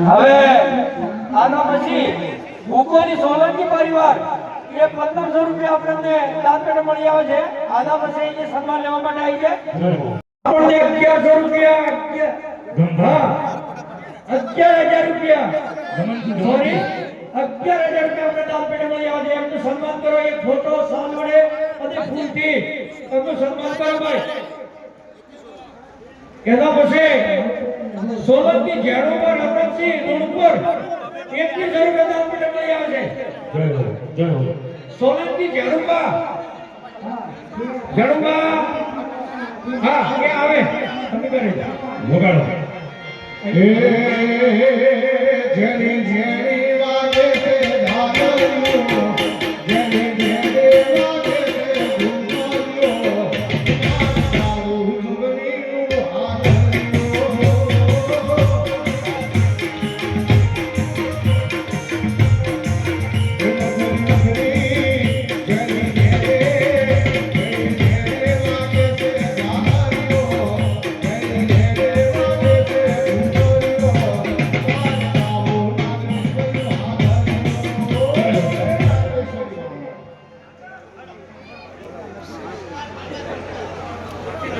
હવે આના પછી ભૂપોની સોલંકી પરિવાર એ 1500 રૂપિયા આપણને દાન પેટે મળી આવે છે. આના પછી એ સન્માન લેવા માટે આવી છે. આપણને 1100 રૂપિયા 11000 રૂપિયા સોરી 11000 રૂપિયા આપણે દાન પેટે મળી આવે છે. એમનું સન્માન કરો. એક ફોટો સાલ વડે અને ફૂલથી એમનું સન્માન કરો ભાઈ. એના પછી સોલંકી જેણુમાં રતનસિંહ લુણપુર 21 રૂપિયા દાન પેટે મળી આવે છે. સોલંકી જેણુમાં હા કે આવે તમે કરે વગાડો. જેની જેની વાગે છે ધારણીઓ જેની જેની વાગે છે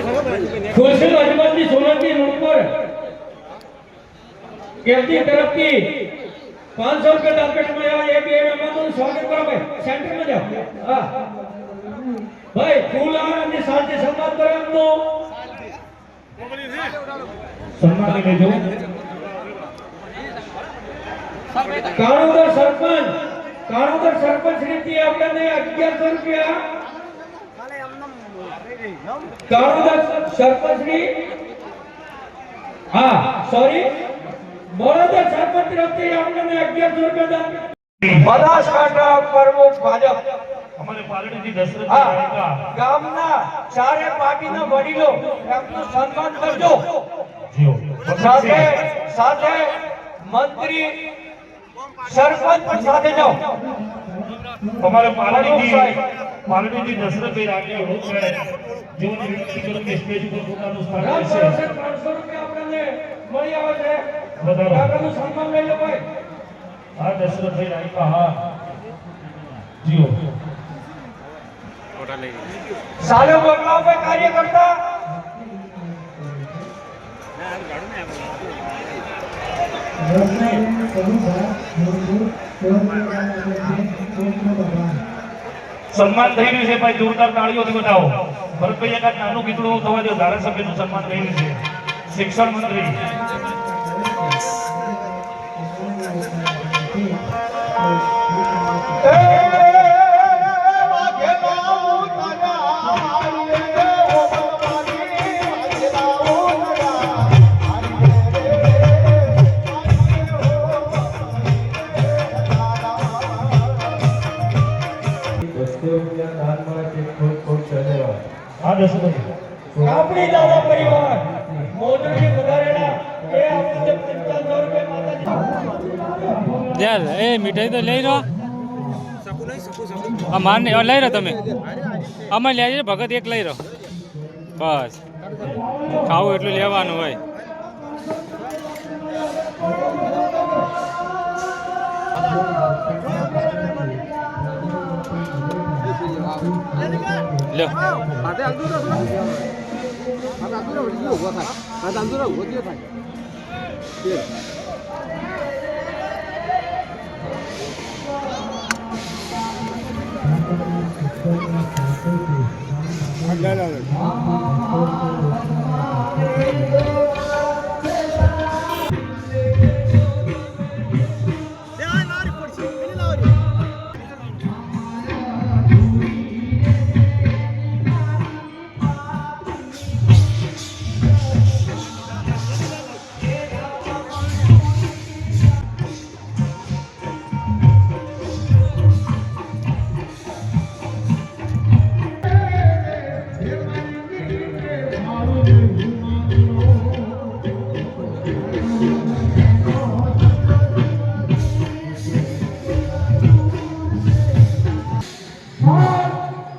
ધૂમારીઓ ખુરશી અજમલજી સોલંકી લુણપુર કેફી તરફથી 500 રૂપિયા દાન પેટે મળ્યા. એ બે મહેમાનોનું સ્વાગત કરો ભાઈ. સેન્ટરમાં જાઓ. હા ભાઈ ફૂલ અને સાથે સન્માન કરો એમનું સન્માન લેજો. કાણોદર સરપંચ શ્રીથી આપણને 1100 રૂપિયા કાણોદર સરપંચ શ્રી હા સોરી બોલોદર સરપંચ તરફથી આપણને 1100 રૂપિયા દાન. બનાસકાંઠા પ્રમુખ ભાજપ અમારે પાલડીથી દશરથ ગામના ચારે પાર્ટીના વડીલો એમનું સન્માન કરજો. સાથે સાથે મંત્રી સરપંચ પણ સાથે જાઓ. અમારે પાલડીથી દશરથભાઈ રાઠીઓ જેઓને વિનંતી કરું કે સ્ટેજ ઉપર પોતાનું સ્થાન લેશે. 500 રૂપિયા આપણને મળી આવે છે. બધાનું સન્માન લઈ લો ભાઈ. હા દશરથભાઈ રાઠીઓ હા જીઓ સાલે બોલાવો ભાઈ કાર્યકર્તા. સન્માન થઈ રહ્યું છે ભાઈ. જોરદાર તાળીઓથી બતાવો. ભરતભાઈ એક નાનું કીધું થવા દો. ધારાસભ્યનું સન્માન થઈ રહ્યું છે. શિક્ષણ મંત્રી આપણી દાદા પરિવાર મોદીજી વધારેલા એ આપણને 55 રૂપિયા માતાજી યાર એ મીઠાઈ તો લઈ રહ્યો આ માન લઈ રહ્યો તમે અમે લઈ ભગત એક લઈ રહ્યો બસ ખાવું એટલું લેવાનું હોય. લ્યો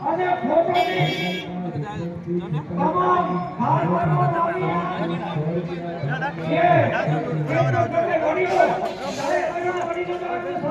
અને ફોટોની તમામ ભાર